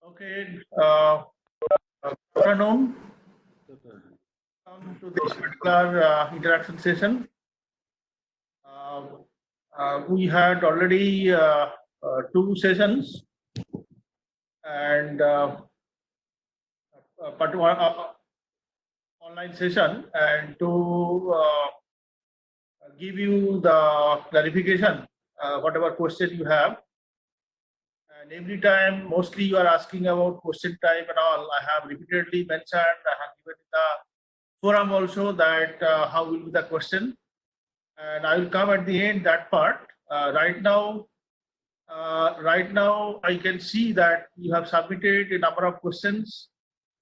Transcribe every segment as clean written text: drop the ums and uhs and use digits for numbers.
Okay, good afternoon. Welcome to this particular interaction session. We had already two sessions, and but one online session, and to give you the clarification, whatever question you have. And every time, mostly you are asking about question type and all. I have repeatedly mentioned, I have given the forum also that how will be the question, and I will come at the end that part. Right now, I can see that you have submitted a number of questions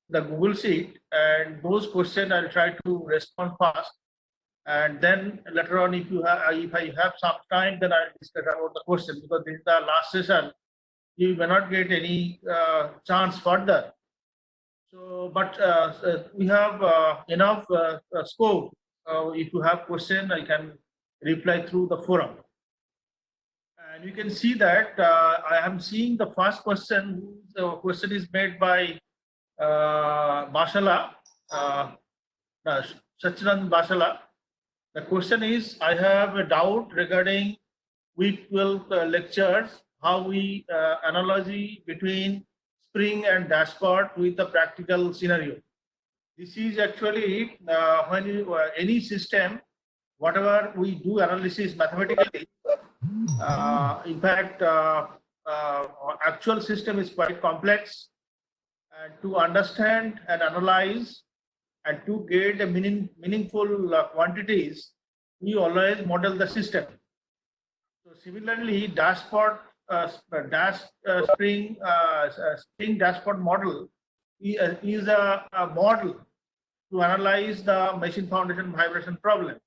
the Google Sheet, and those questions I'll try to respond fast. And then later on, if I have some time, then I'll discuss about the question, because this is the last session. You may not get any chance further. So, but we have enough scope. If you have question, I can reply through the forum. And you can see that I am seeing the first question. The question is made by Bashala, Sachinand Bashala. The question is, I have a doubt regarding week 12 lectures, how we analogy between spring and dashpot with the practical scenario. This is actually when you, any system, whatever we do analysis mathematically, in fact, actual system is quite complex, and to understand and analyze and to get a meaningful quantities, we always model the system. So similarly, dashpot, spring dashpot model is a model to analyze the machine foundation vibration problem.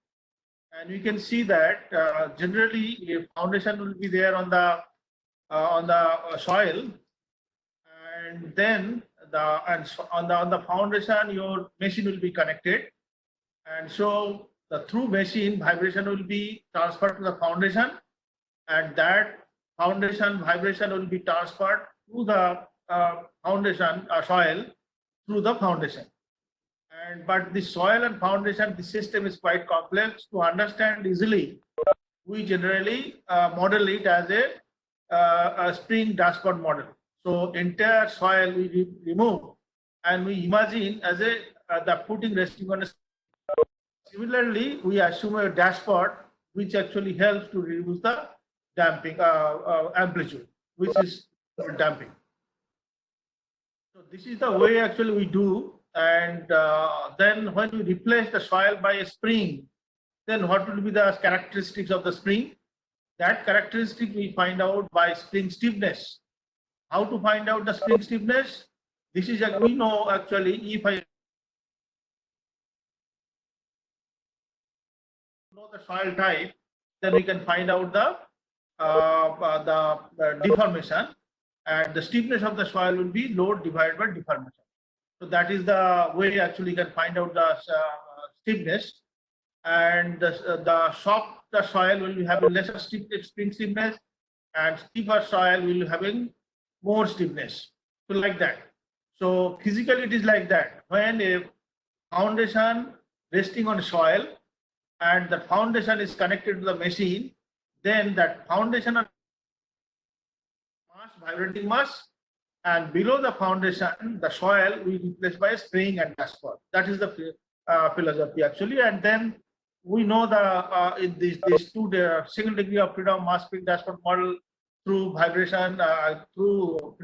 And we can see that generally a foundation will be there on the soil, and then on the foundation your machine will be connected, and so the through machine vibration will be transferred to the foundation, and that foundation vibration will be transferred to the foundation soil through the foundation. And but the soil and foundation, the system is quite complex to understand easily. We generally model it as a spring dashpot model. So entire soil we remove and we imagine as a the footing resting on a. Similarly, we assume a dashpot which actually helps to reduce the damping amplitude, which is damping. So this is the way actually we do. And then when we replace the soil by a spring, then what will be the characteristics of the spring? That characteristic we find out by spring stiffness. How to find out the spring stiffness? This is we know actually if I know the soil type, then we can find out the deformation, and the stiffness of the soil will be load divided by deformation. So that is the way actually you can find out the stiffness, and the softer soil will be having lesser spring stiffness, and steeper soil will be having more stiffness. So like that. So physically it is like that. When a foundation resting on soil and the foundation is connected to the machine, then that foundation mass, vibrating mass, and below the foundation, the soil we replace by spring and dashpot. That is the philosophy actually. And then we know the these two single degree of freedom mass spring dashpot model through vibration, through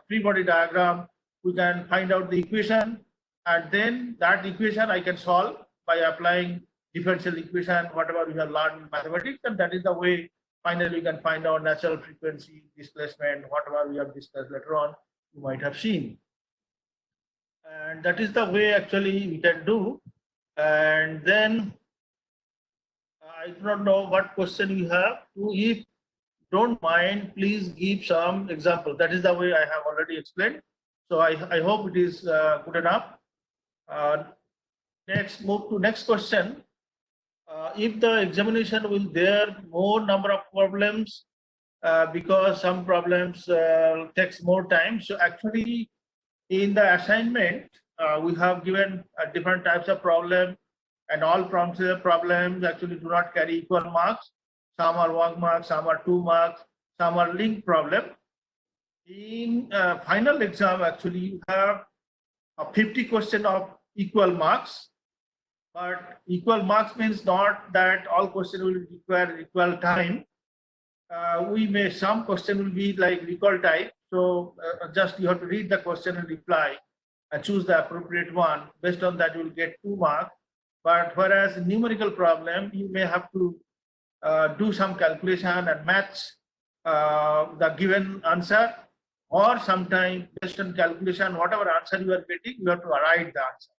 free body diagram, we can find out the equation, and then that equation I can solve by applying differential equation, whatever we have learned in mathematics, and that is the way finally we can find out natural frequency, displacement, whatever we have discussed later on, you might have seen. And that is the way actually we can do. And then I do not know what question you have. If don't mind, please give some example. That is the way I have already explained. So I hope it is good enough. Next, move to next question. If the examination will there more number of problems because some problems takes more time. So actually, in the assignment, we have given different types of problem, and all problems actually do not carry equal marks. Some are 1 mark, some are 2 marks, some are linked problem. In final exam, actually, you have 50 question of equal marks, but equal marks means not that all questions will require equal time. Some question will be like recall type. So just you have to read the question and reply and choose the appropriate one. Based on that, you will get 2 marks. But whereas numerical problem, you may have to do some calculation and match the given answer, or sometimes based on calculation, whatever answer you are getting, you have to write the answer.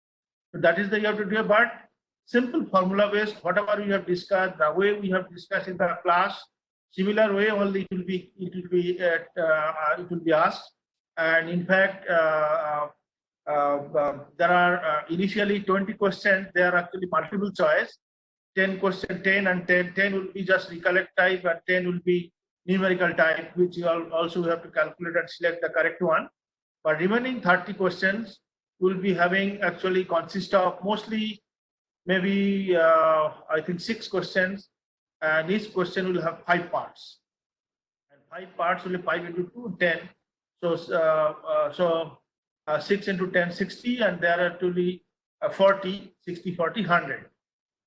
So that is the you have to do. But simple formula based, whatever we have discussed, the way we have discussed in the class, similar way only it will be asked. And in fact, there are initially 20 questions. They are actually multiple choice. 10 question, 10 and 10. 10 will be just recollect type, and 10 will be numerical type, which you also have to calculate and select the correct one. But remaining 30 questions will be having actually consist of mostly maybe I think 6 questions, and each question will have 5 parts. And 5 parts will be 5 into 2, 10. So 6 into 10, 60, and there are actually 40, 60, 40, 100.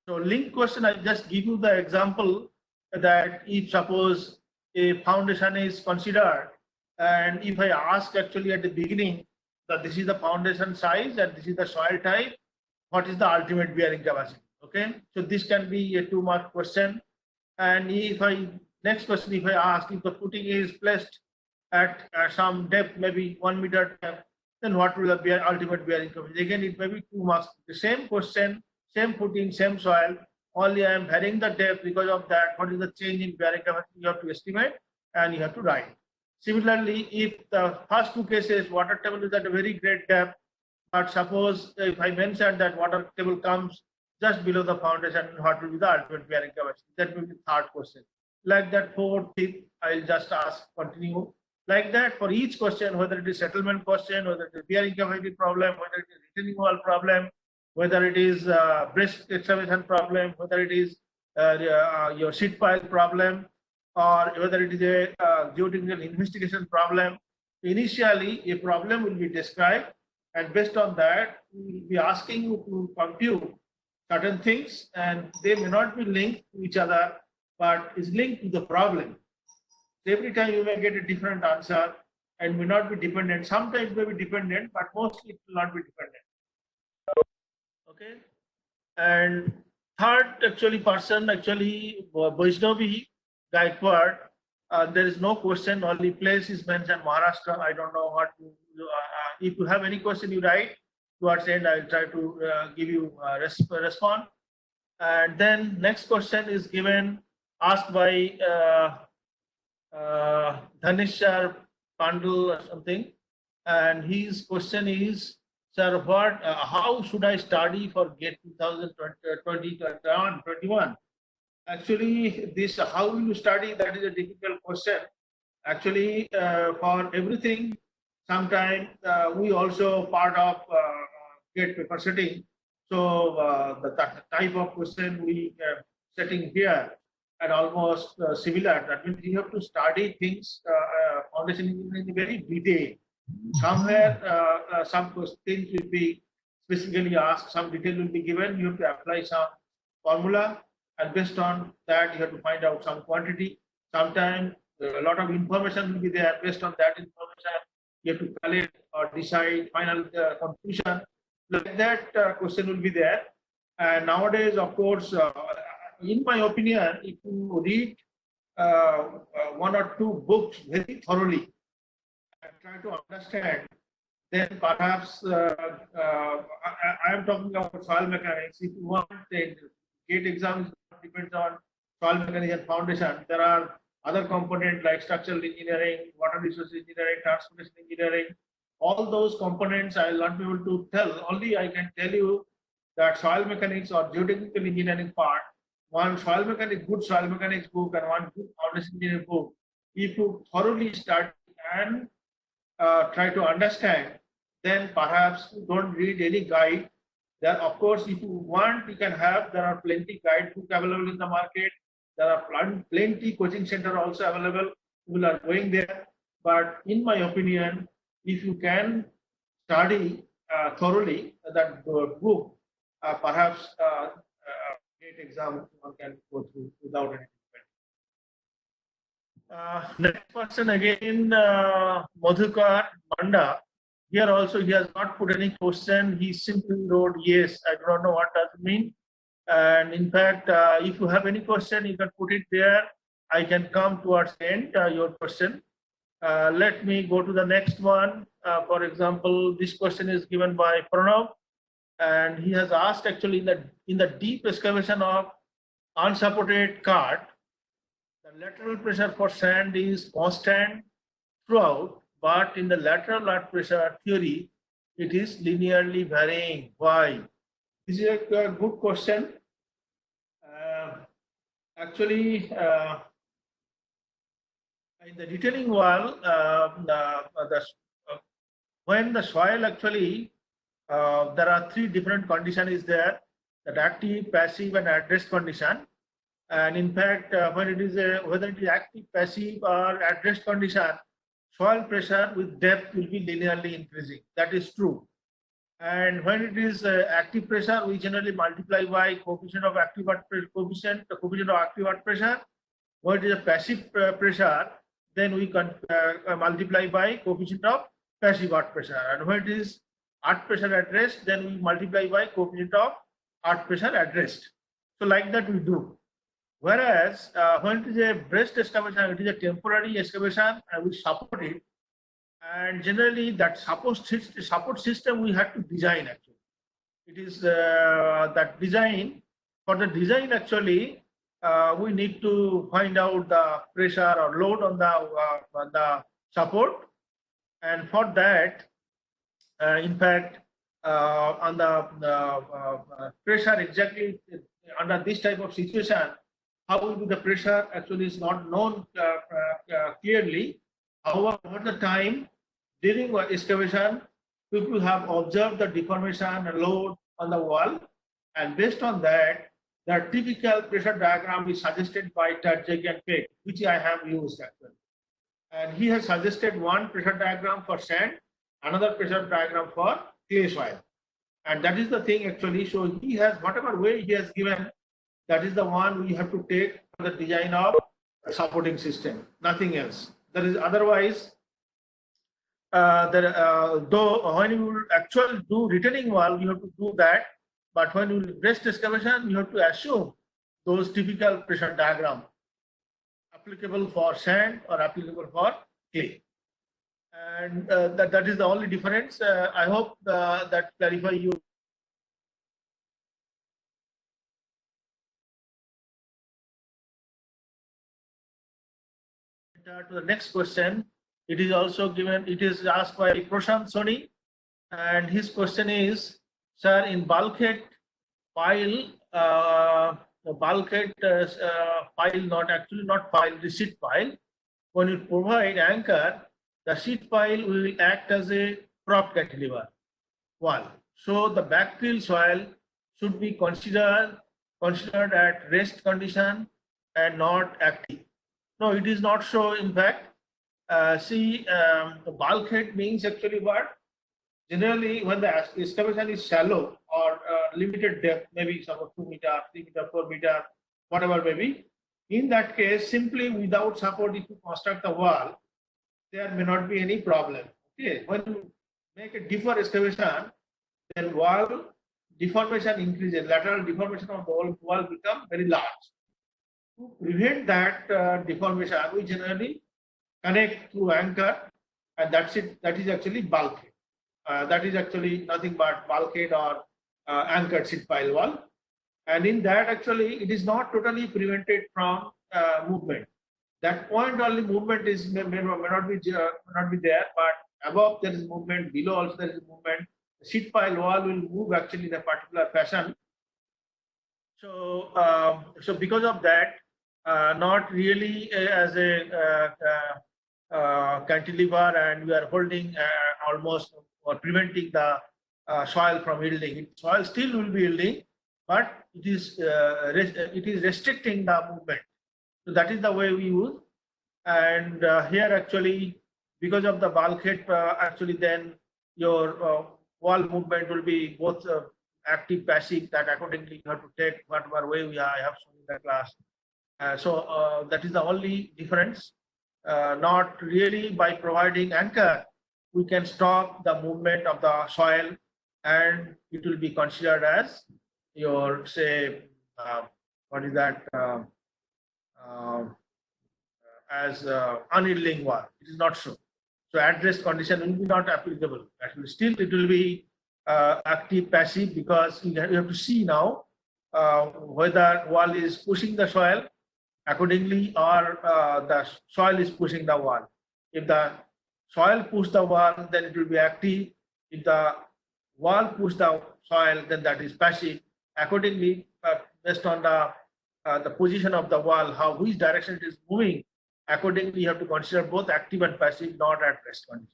So link question, I just give you the example that if suppose a foundation is considered, and if I ask actually at the beginning that this is the foundation size and this is the soil type, what is the ultimate bearing capacity? Okay, so this can be a 2-mark question. And if next question, if I ask if the footing is placed at some depth, maybe 1 meter depth, then what will the ultimate bearing capacity? Again, it may be 2 marks. The same question, same footing, same soil, only I am varying the depth. Because of that, what is the change in bearing capacity? You have to estimate and you have to write. Similarly, if the first 2 cases, water table is at a very great depth, but suppose if I mention that water table comes just below the foundation, what will be the ultimate bearing capacity? That will be the 3rd question. Like that, 4th, 5th, I'll just ask, continue. Like that, for each question, whether it is settlement question, whether it is bearing capacity problem, whether it is retaining wall problem, whether it is breast excavation problem, whether it is your sheet pile problem, or whether it is a geotechnical investigation problem. Initially, a problem will be described, and based on that, we will be asking you to compute certain things, and they may not be linked to each other, but is linked to the problem. Every time you may get a different answer and may not be dependent. Sometimes may be dependent, but mostly it will not be dependent. Okay. And 3rd actually person, actually Vaishnavi Gaikwad, there is no question, only place is mentioned Maharashtra. I don't know what if you have any question, you write towards end. I'll try to give you a response. And then next question is given, asked by Dhanishar Pandul or something, and his question is, sir, how should I study for GATE 2021? Actually, this how will you study, that is a difficult question. Actually, for everything, sometimes we also part of GATE paper setting. So the type of question we setting here and almost similar. That means you have to study things, foundation engineering in very detail. Somewhere some things will be specifically asked, some detail will be given. You have to apply some formula, and based on that, you have to find out some quantity. Sometimes a lot of information will be there. Based on that information, you have to collect or decide final conclusion. Like that question will be there. And nowadays, of course, in my opinion, if you read 1 or 2 books very thoroughly and try to understand, then perhaps I am talking about soil mechanics. If you want the GATE exams, depends on soil mechanics and foundation. There are other components like structural engineering, water resource engineering, transportation engineering. All those components I will not be able to tell. Only I can tell you that soil mechanics or geotechnical engineering part, one soil mechanics, good soil mechanics book and one good foundation engineering book if you thoroughly study and try to understand, then perhaps don't read any guide. There, of course, if you want, you can have. There are plenty guide book available in the market. There are plenty coaching center also available. People are going there. But in my opinion, if you can study thoroughly that book, perhaps great exam one can go through without any difficulty. Next person again, Madhukar Manda. Here also he has not put any question. He simply wrote yes. I do not know what does it mean. And in fact, if you have any question, you can put it there. I can come towards the end your question. Let me go to the next one. For example, this question is given by Pranav, and he has asked actually in the deep excavation of unsupported cart, the lateral pressure for sand is constant throughout, but in the lateral earth pressure theory, it is linearly varying. Why? This is a good question. Actually, in the retaining wall, when the soil actually, there are three different conditions is there: that active, passive, and at rest condition. And in fact, when it is whether it is active, passive, or at rest condition, soil pressure with depth will be linearly increasing. That is true. And when it is active pressure, we generally multiply by coefficient of active earth coefficient of active earth pressure. When it is a passive pressure, then we can multiply by coefficient of passive earth pressure. And when it is earth pressure at rest, then we multiply by coefficient of earth pressure at rest. So like that we do. Whereas when it is a breast excavation, it is a temporary excavation and we support it. And generally that support system we have to design actually. It is that design, for the design actually, we need to find out the pressure or load on the support. And for that, in fact, on the pressure exactly under this type of situation, how will be the pressure actually is not known clearly. However, over the time, during excavation, people have observed the deformation and load on the wall, and based on that, the typical pressure diagram is suggested by Tarjek and Peck, which I have used actually. And he has suggested one pressure diagram for sand, another pressure diagram for clay soil. And that is the thing actually. So he has, whatever way he has given, that is the one we have to take for the design of a supporting system, nothing else. There is otherwise, though when you actually do retaining wall, you have to do that. But when you breast excavation, you have to assume those typical pressure diagram applicable for sand or applicable for clay. And that is the only difference. I hope that clarify you. To the next question, it is also given, it is asked by Prashant Soni, and his question is, sir, in bulkhead pile, the bulkhead pile, not pile, the sheet pile, when you provide anchor, the sheet pile will act as a prop cantilever wall. So the backfill soil should be considered at rest condition and not active. No, it is not so. In fact, the bulkhead means actually what? Generally, when the excavation is shallow or limited depth, maybe some 2 meter, 3 meter, 4 meter, whatever maybe. In that case, simply without support, if you construct the wall, there may not be any problem. Okay, when you make a deeper excavation, then wall deformation increases. Lateral deformation of the wall become very large. To prevent that deformation, we generally connect through anchor, and that's it. That is actually bulkhead. That is actually nothing but bulkhead or anchored sheet pile wall. And in that, actually, it is not totally prevented from movement. That point only movement is may not be there, but above there is movement, below also there is movement. The sheet pile wall will move actually in a particular fashion. So, so because of that, not really as a cantilever, and we are holding almost or preventing the soil from yielding. Soil still will be yielding, but it is restricting the movement. So that is the way we use. And here actually, because of the bulkhead, actually then your wall movement will be both active, passive. That accordingly you have to take whatever way I have shown in the class. So that is the only difference. Not really by providing anchor, we can stop the movement of the soil, and it will be considered as your, say, what is that, as unyielding wall. It is not so. So at rest condition will be not applicable. Actually, still it will be active, passive, because you have to see now whether wall is pushing the soil accordingly, or the soil is pushing the wall. If the soil push the wall, then it will be active. If the wall push the soil, then that is passive. Accordingly, based on the position of the wall, which direction it is moving, accordingly you have to consider both active and passive, not at rest condition.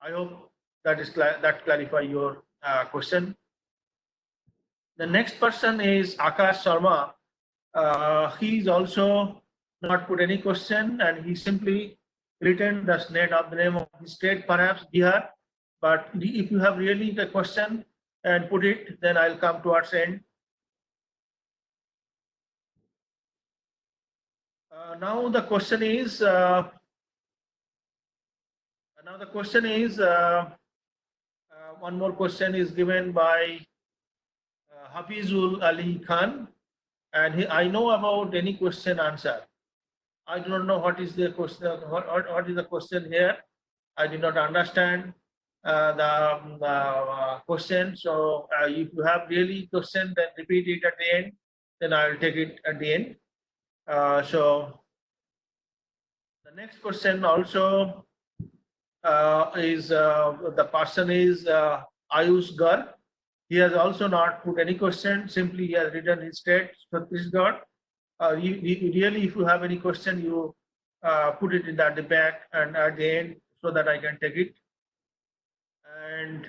I hope that clarify your question. The next person is Akash Sharma. He is also not put any question, and he simply written the name of his state, perhaps Bihar. But if you have really the question and put it, then I'll come towards end. Now the question is. One more question is given by Hafizul Ali Khan. And I know about any question answer. I do not know what is the question. What is the question here? I did not understand the question. So if you have really question, then repeat it at the end. Then I will take it at the end. So the next question also is the person is Ayush Garg. He has also not put any question. Simply he has written his state, Chhattisgarh. Really, if you have any question, you put it in the back and at the end, so that I can take it. And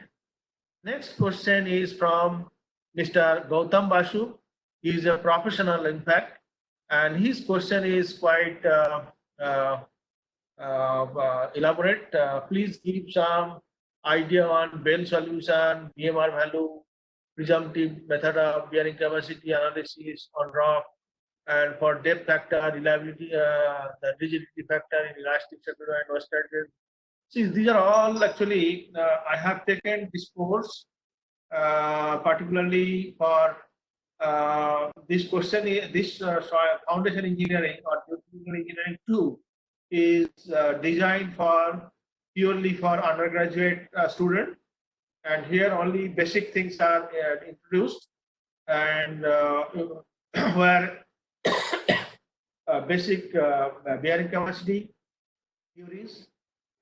next question is from Mr. Gautam Basu. He is a professional, in fact, and his question is quite elaborate. Please give some idea on Bell solution, BMR value, presumptive method of bearing capacity analysis on rock, and for depth factor, reliability, the rigidity factor in elastic sector and western. See, these are all actually, I have taken this course particularly for this question. This foundation engineering or geotechnical engineering 2 is designed for purely for undergraduate student. And here only basic things are introduced, and where basic bearing capacity theories,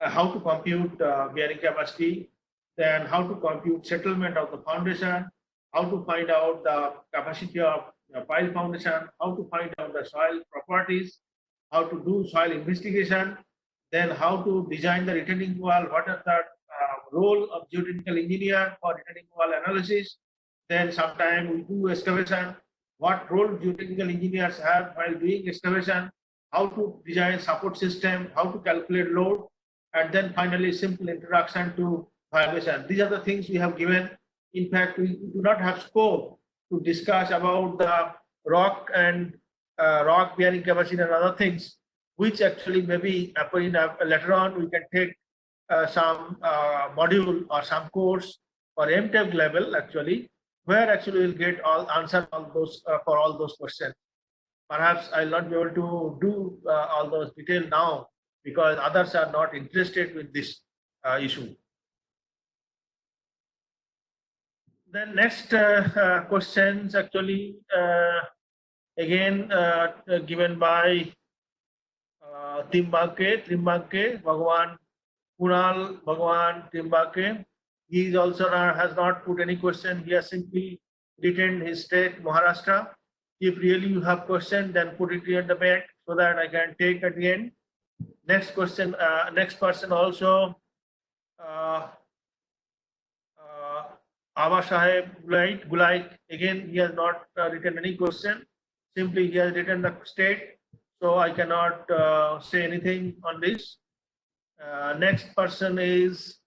how to compute bearing capacity, then how to compute settlement of the foundation, how to find out the capacity of the pile foundation, how to find out the soil properties, how to do soil investigation, then how to design the retaining wall, what are the role of geotechnical engineer for retaining wall analysis. Then sometimes we do excavation, what role geotechnical engineers have while doing excavation, how to design support system, how to calculate load, and then finally simple introduction to violation. These are the things we have given. In fact, we do not have scope to discuss about the rock and rock bearing capacity and other things, which actually maybe later on we can take some module or some course or MTech level actually, where actually we'll get answer all those for all those questions. Perhaps I'll not be able to do all those detail now because others are not interested with this issue. Then next questions actually again given by Trimbake, Bhagwan, Kunal, Bhagwan, Trimbake. He is also has not put any question. He has simply written his state, Maharashtra. If really you have question, then put it here at the back so that I can take at the end. Next question, next person also, uh, Ava Sahib Gulait, again, he has not written any question. Simply he has written the state. So I cannot say anything on this. Next person is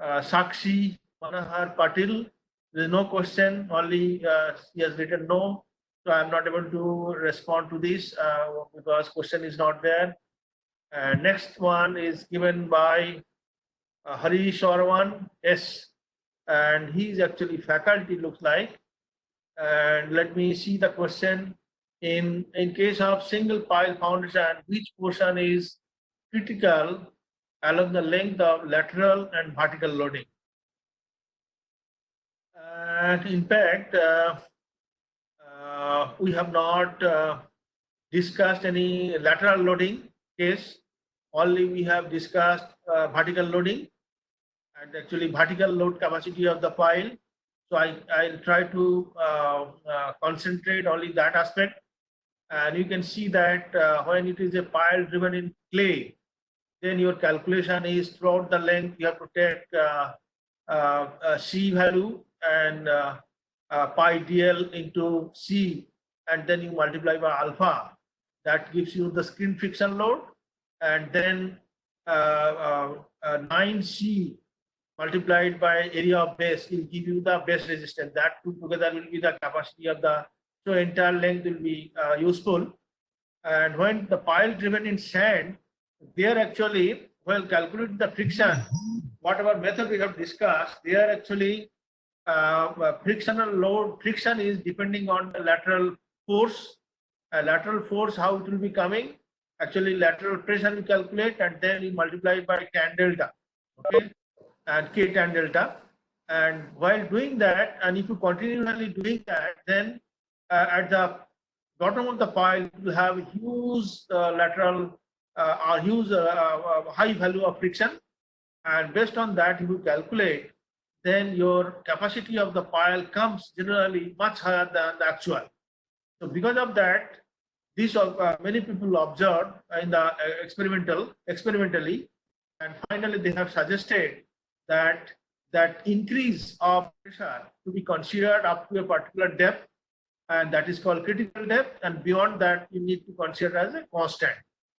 Sakshi Manohar Patil. There is no question, only he has written no. So I am not able to respond to this because question is not there. Next one is given by Hari Shorwan S. And he is actually faculty, looks like. And let me see the question. In case of single pile foundation, which portion is critical along the length of lateral and vertical loading? And in fact, we have not discussed any lateral loading case. Only we have discussed vertical loading and actually vertical load capacity of the pile. So I'll try to concentrate only that aspect. And you can see that when it is a pile driven in clay, then your calculation is throughout the length. You have to take C value and pi dl into C, and then you multiply by alpha. That gives you the skin friction load, and then 9C multiplied by area of base will give you the base resistance. That two together will be the capacity of the, so entire length will be useful. And when the pile driven in sand, there actually, while calculating the friction, whatever method we have discussed, there actually frictional load, friction is depending on the lateral force. Lateral force, how it will be coming? Actually, lateral pressure we calculate and then we multiply by tan delta, okay, and k tan delta. And while doing that, and if you continually doing that, then at the bottom of the pile, you have huge lateral or huge high value of friction. And based on that, if you calculate, then your capacity of the pile comes generally much higher than the actual. So because of that, this many people observed in the experimentally, and finally they have suggested that increase of pressure to be considered up to a particular depth, and that is called critical depth, and beyond that you need to consider as a constant,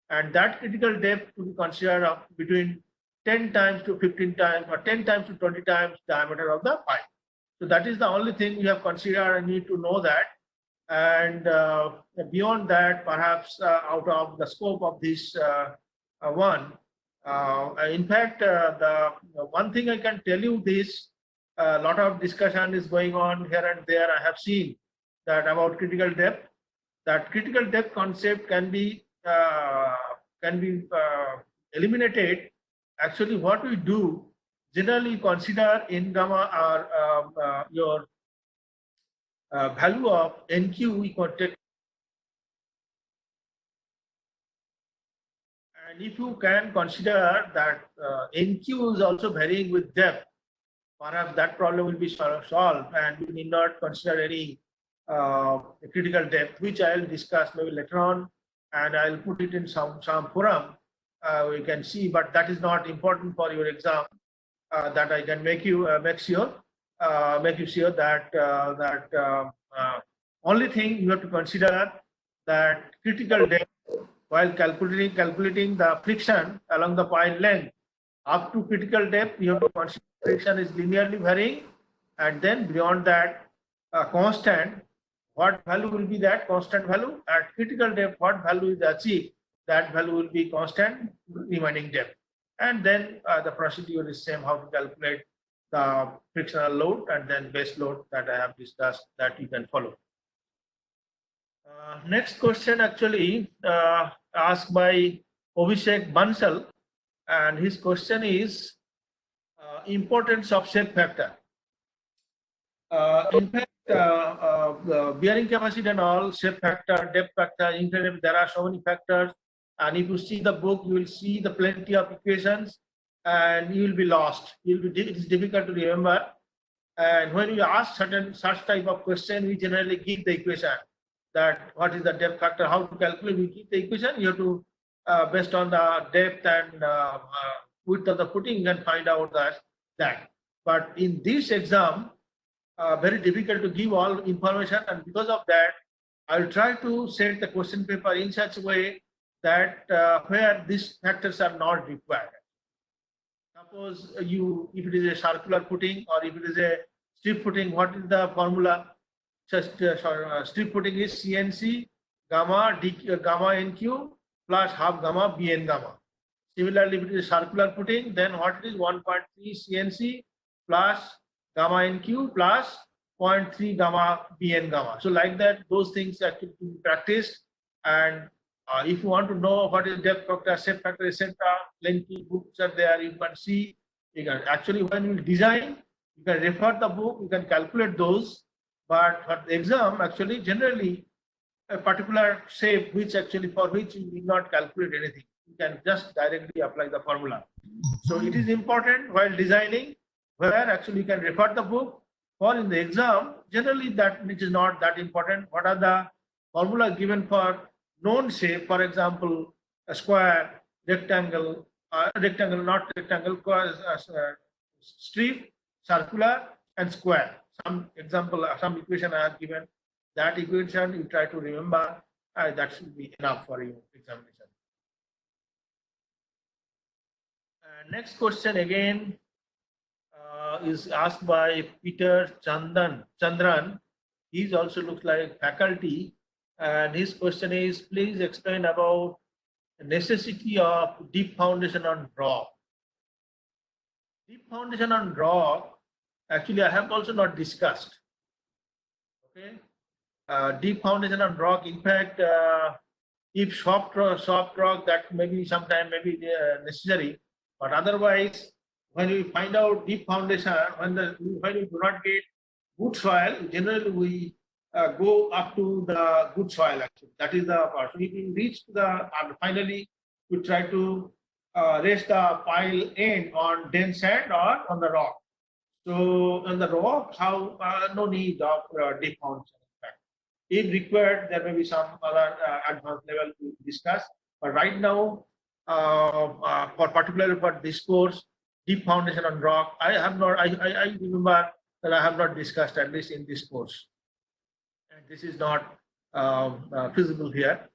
and that critical depth to be considered of between 10 times to 15 times or 10 times to 20 times diameter of the pipe. So that is the only thing you have considered and need to know that. And beyond that, perhaps out of the scope of this one, in fact, the one thing I can tell you this, a lot of discussion is going on here and there. I have seen that about critical depth. That critical depth concept can be eliminated. Actually, what we do generally consider in gamma or your value of NQ equal to, and if you can consider that NQ is also varying with depth, perhaps that problem will be solved, and we need not consider any critical depth, which I'll discuss maybe later on, and I'll put it in some forum. We can see, but that is not important for your exam. That I can make you sure that only thing you have to consider that critical depth while calculating the friction along the pile length up to critical depth. You have to consider friction is linearly varying, and then beyond that constant. What value will be that constant value at critical depth? What value is achieved? That value will be constant remaining depth. And then the procedure is same, how to calculate the frictional load and then base load that I have discussed, that you can follow. Next question actually asked by Abhishek Bansal, and his question is importance of shape factor. In fact, the bearing capacity and all, shape factor, depth factor, increment, there are so many factors. And if you see the book, you will see the plenty of equations, and you will be lost. It's difficult to remember. And when you ask such type of question, we generally give the equation that what is the depth factor, how to calculate. We keep the equation. You have to based on the depth and width of the footing, you can find out that. But in this exam, very difficult to give all information, and because of that, I'll try to set the question paper in such a way that where these factors are not required. Suppose if it is a circular footing or if it is a strip footing, what is the formula? Just strip footing is CNC gamma gamma NQ plus half gamma BN gamma. Similarly, if it is circular footing, then what it is 1.3 CNC plus gamma NQ plus 0.3 gamma BN gamma. So like that, those things actually to be practiced. And if you want to know what is depth factor, shape factor, etc., plenty books are there. You can see. You can actually, when you design, you can refer the book. You can calculate those. But for the exam, actually, generally, a particular shape for which you need not calculate anything. You can just directly apply the formula. So it is important while designing where actually you can refer the book. For in the exam, generally that which is not that important. What are the formula given for known shape? For example, a square, rectangle, not rectangle, strip, circular, and square. Some example, some equation I have given. That equation you try to remember. That should be enough for your examination. Next question again is asked by Peter Chandran. He also looks like faculty, and his question is: please explain about the necessity of deep foundation on rock. Deep foundation on rock, actually, I have also not discussed. Okay, deep foundation on rock. In fact, if soft rock, that maybe sometime maybe necessary, but otherwise, when we find out deep foundation, when we do not get good soil, generally we go up to the good soil. Actually, that is the part. So if we reach the finally, we try to rest the pile end on dense sand or on the rock. So on the rock, how no need of deep foundation. In fact, if required, there may be some other advanced level to discuss. But right now, particularly for this course, deep foundation on rock, I have not. I remember that I have not discussed, at least in this course, and this is not feasible here.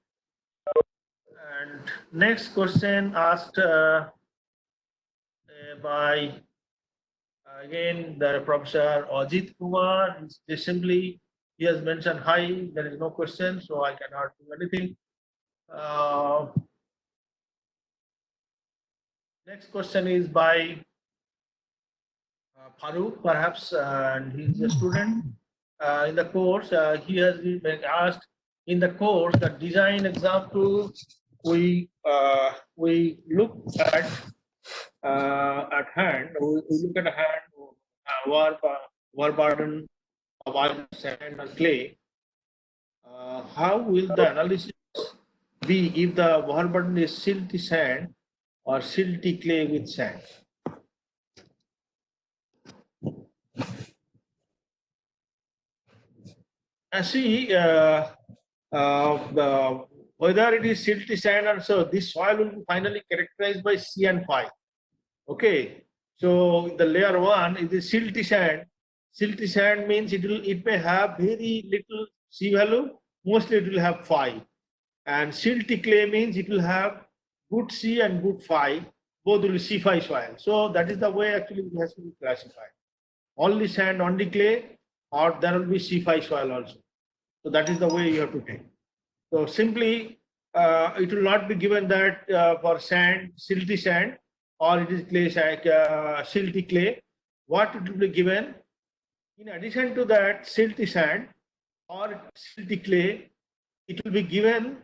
And next question asked by again the Professor Ajit Kumar. Just simply he has mentioned hi. There is no question, so I cannot do anything. Next question is by Farooq, perhaps, and he's a student in the course. He has been asked in the course the design example. We look at hand. We look at a hand war burden of either sand or clay. How will the analysis be if the war burden is silty sand or silty clay with sand? And see, whether it is silty sand or so, this soil will be finally characterized by C and phi. Okay, so the layer 1 is the silty sand. Silty sand means it may have very little C value, mostly it will have phi. And silty clay means it will have good C and good phi, both will be C phi soil. So that is the way actually it has to be classified. Only sand, only clay, or there will be C phi soil also. So that is the way you have to take. So simply, it will not be given that for sand, silty sand, or it is clay, silty clay. What it will be given, in addition to that silty sand or silty clay, it will be given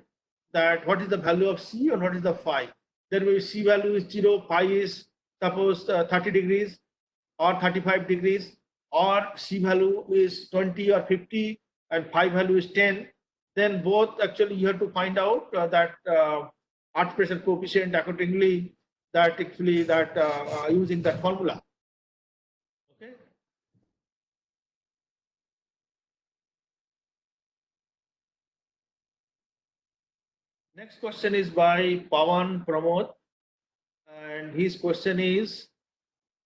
that what is the value of C or what is the phi. There will be C value is 0, phi is suppose 30 degrees or 35 degrees, or C value is 20 or 50 and phi value is 10. Then both actually you have to find out that earth pressure coefficient accordingly, that actually that using that formula. Okay. Next question is by Pawan Pramod, and his question is,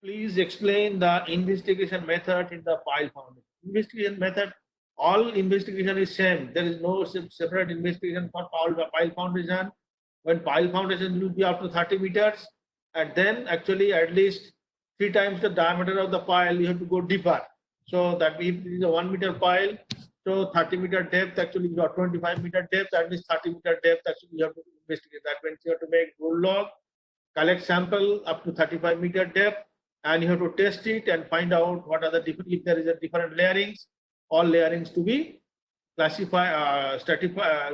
please explain the investigation method in the pile foundation. Investigation method, all investigation is same. There is no separate investigation for pile foundation. When pile foundation will be up to 30 meters, and then actually at least 3 times the diameter of the pile, you have to go deeper. So that if it is a 1 meter pile, so 30-meter depth, actually you got 25-meter depth, at least 30-meter depth, actually you have to investigate. That means you have to make gold log, collect sample up to 35-meter depth, and you have to test it and find out what are the different, if there is a different layerings, all layerings to be classified,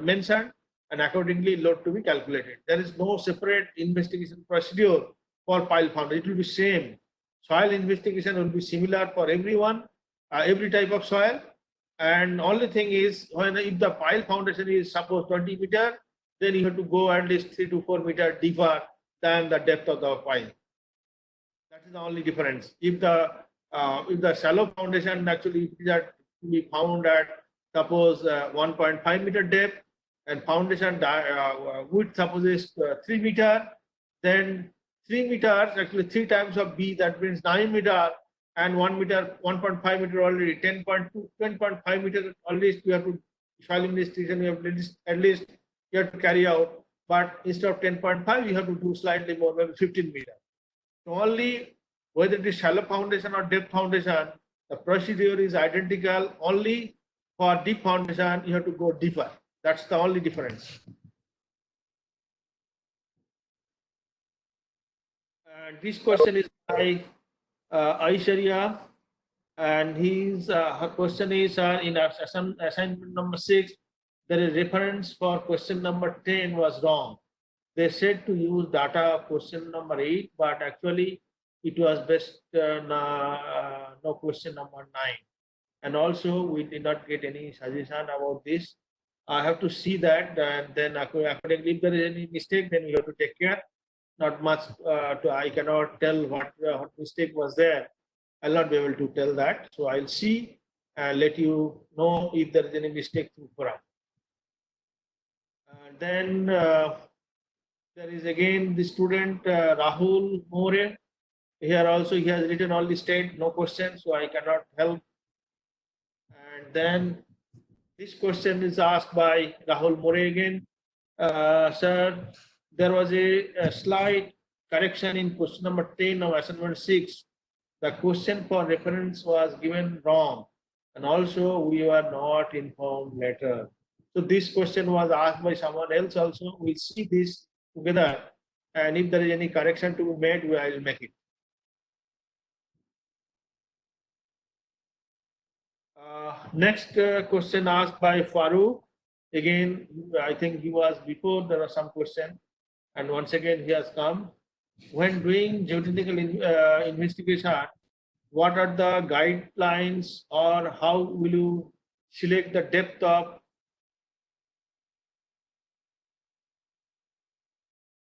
mentioned, and accordingly load to be calculated. There is no separate investigation procedure for pile foundation. It will be same. Soil investigation will be similar for everyone, every type of soil. And only thing is, when if the pile foundation is suppose 20 meter, then you have to go at least 3 to 4 meter deeper than the depth of the pile. That is the only difference. If the shallow foundation actually is to be found at suppose 1.5 meter depth, and foundation width suppose is 3 meter, then 3 meters actually 3 times of B, that means 9 meter, and 1 meter, 1.5 meter already 10.2, 10.5 meter at least you have to soil investigation. You have at least you have to carry out, but instead of 10.5, you have to do slightly more, maybe 15 meter. So only whether it is shallow foundation or depth foundation, the procedure is identical. Only for deep foundation, you have to go deeper. That's the only difference. And this question is by Aishwarya, and her question is in our assignment number 6, there is reference for question number 10 was wrong. They said to use data of question number 8, but actually it was best no question number 9. And also we did not get any suggestion about this. I have to see that, and then accordingly, if there is any mistake, then we have to take care. Not much. I cannot tell what mistake was there. I'll not be able to tell that. So I'll see and let you know if there is any mistake through forum. And then there is again the student Rahul More. Here also he has written all the state, no question, so I cannot help. And then this question is asked by Rahul More again. Sir, there was a slight correction in question number 10 of assignment 6. The question for reference was given wrong, and also we were not informed later. So this question was asked by someone else also. We'll see this together, and if there is any correction to be made, I will make it. Next question asked by Farooq. Again, I think he was before, there was some question, and once again he has come. When doing geotechnical investigation, what are the guidelines, or how will you select the depth of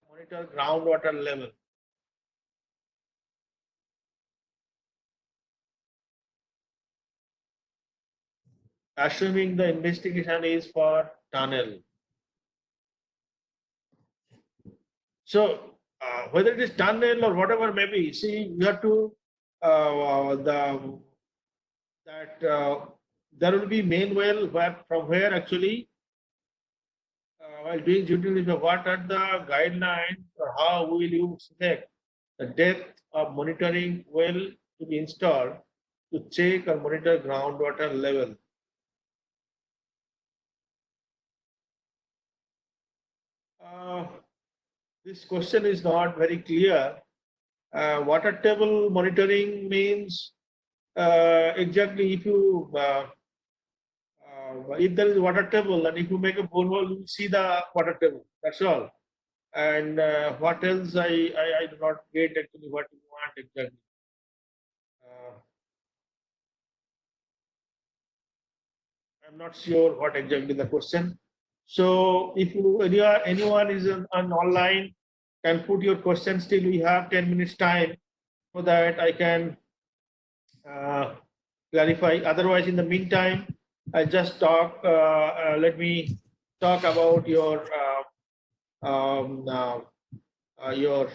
monitor groundwater level? Assuming the investigation is for tunnel. So whether it is tunnel or whatever may be, see, you have to there will be main well from where actually while doing geotechnical, what are the guidelines, or how will you select the depth of monitoring well to be installed to check or monitor groundwater level? This question is not very clear. Water table monitoring means exactly if you if there is water table, and if you make a borehole, you see the water table. That's all. And what else? I do not get actually what you want exactly. I'm not sure what exactly the question. So if anyone is on online, can put your questions till we have 10 minutes time, so that I can clarify. Otherwise, in the meantime, I just talk. Let me talk about your your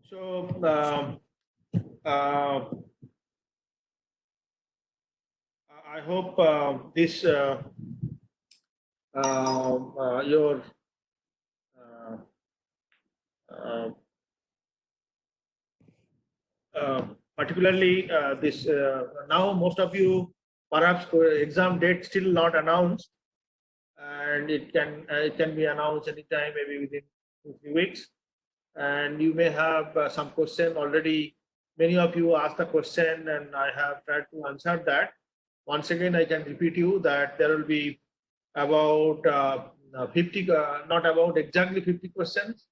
so uh, I hope this your uh, uh, particularly this now most of you perhaps exam date still not announced, and it can be announced anytime, maybe within 2 3 weeks, and you may have some question already. Many of you asked the question and I have tried to answer that. Once again I can repeat you that there will be about 50 not about exactly 50 questions,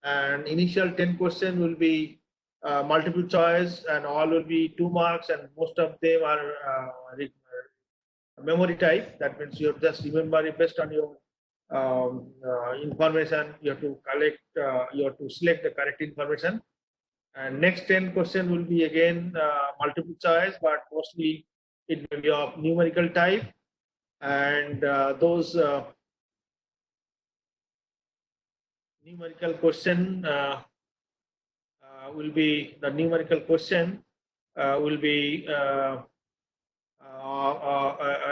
and initial 10 questions will be multiple choice and all will be 2 marks, and most of them are memory type. That means you have just remember it based on your information. You have to collect, you have to select the correct information. And next 10 question will be again multiple choice, but mostly it may be of numerical type. And those numerical question will be the numerical question will be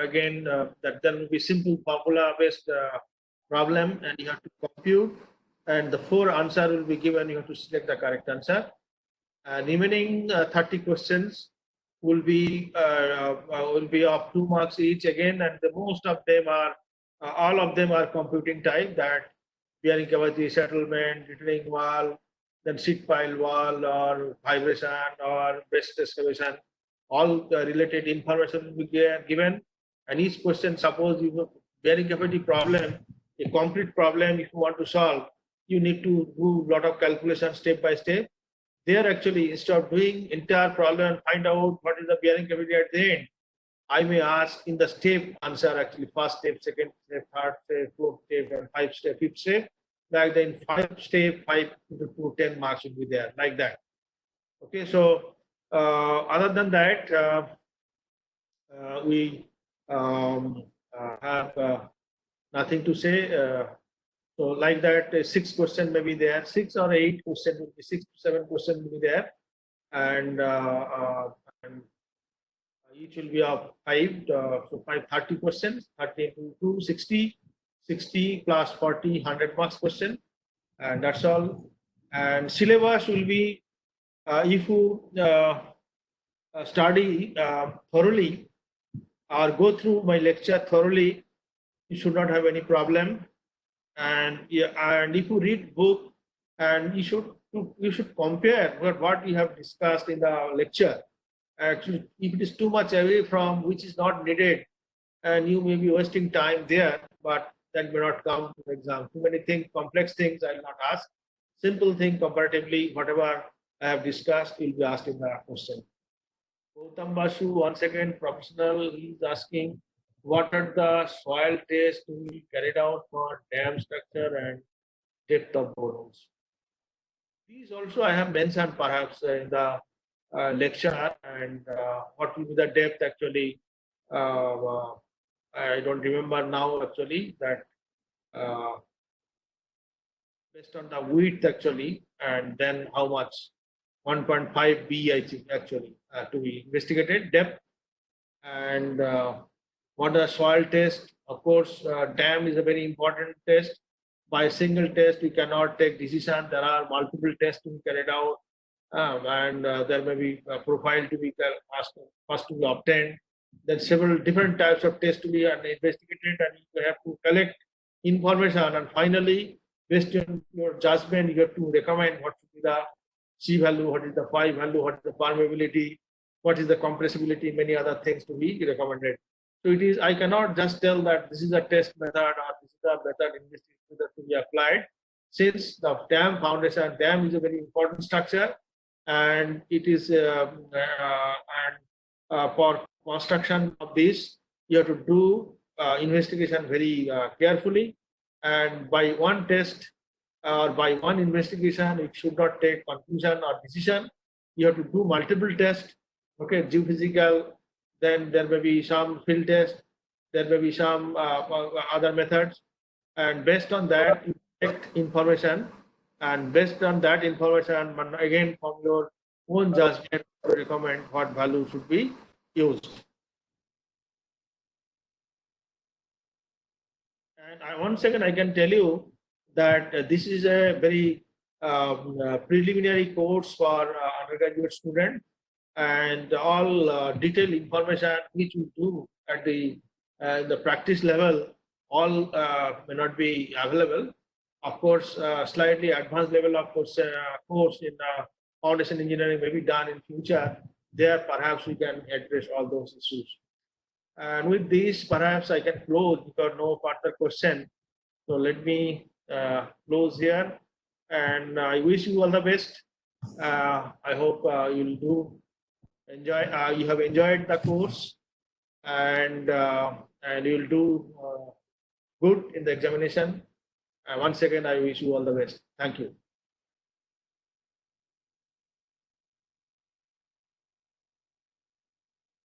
again that there will be simple formula based problem, and you have to compute, and the 4 answer will be given. You have to select the correct answer, and remaining 30 questions will be of 2 marks each again, and the most of them are all of them are computing type, that bearing capacity, settlement, retaining wall, then sheet pile wall, or vibration, or best excavation. All the related information will be given, and each question, suppose you have bearing capacity problem, a concrete problem, if you want to solve, you need to do a lot of calculation step by step. There actually, instead of doing entire problem and find out what is the bearing capacity at the end, I may ask in the step answer, actually first step, second step, third step, fourth step, and 5 step, fifth step. Like that, in 5 step, 5 to 10 marks will be there, like that. Okay, so other than that, we have nothing to say. So like that, 6 questions may be there, 6 or 8 questions will be 6 to 7 questions will be there, and each will be of 5. So 30 questions, 30 into 2, 60, 60 plus 40, 100 marks question, and that's all. And syllabus will be if you study thoroughly or go through my lecture thoroughly, you should not have any problem. And yeah, and if you read book, and you should compare what we have discussed in the lecture. Actually, if it is too much away from which is not needed, and you may be wasting time there, but that may not come to the exam. Too many things, complex things I will not ask. Simple thing comparatively, whatever I have discussed will be asked in the question. Gautam Basu, once again, professional, he is asking, what are the soil tests to be carried out for dam structure and depth of boreholes? These also I have mentioned perhaps in the lecture, and what will be the depth actually. I don't remember now actually that based on the width actually, and then how much 1.5 B I think actually to be investigated depth, and what are soil test. Of course, dam is a very important test. By a single test, we cannot take decision. There are multiple tests to be carried out, and there may be a profile to be first to be obtained. Then several different types of tests to be investigated, and you have to collect information, and finally, based on your judgment, you have to recommend what should be the C value, what is the phi value, what is the permeability, what is the compressibility, many other things to be recommended. So it is, I cannot just tell that this is a test method or this is a method to be applied, since the dam foundation, dam is a very important structure, and it is and for construction of this, you have to do investigation very carefully, and by one test or by one investigation, it should not take conclusion or decision. You have to do multiple tests. Okay, geophysical, then there may be some field test, there may be some other methods, and based on that, you collect information, and based on that information, again from your own judgment, you recommend what value should be used. And once again, I can tell you that this is a very preliminary course for undergraduate student, and all detailed information which we do at the practice level, all may not be available. Of course, slightly advanced level of course in foundation engineering may be done in future. There, perhaps we can address all those issues. And with this, perhaps I can close because no further question. So let me close here, and I wish you all the best. I hope you'll do enjoy. You have enjoyed the course, and you'll do good in the examination. Once again, I wish you all the best. Thank you.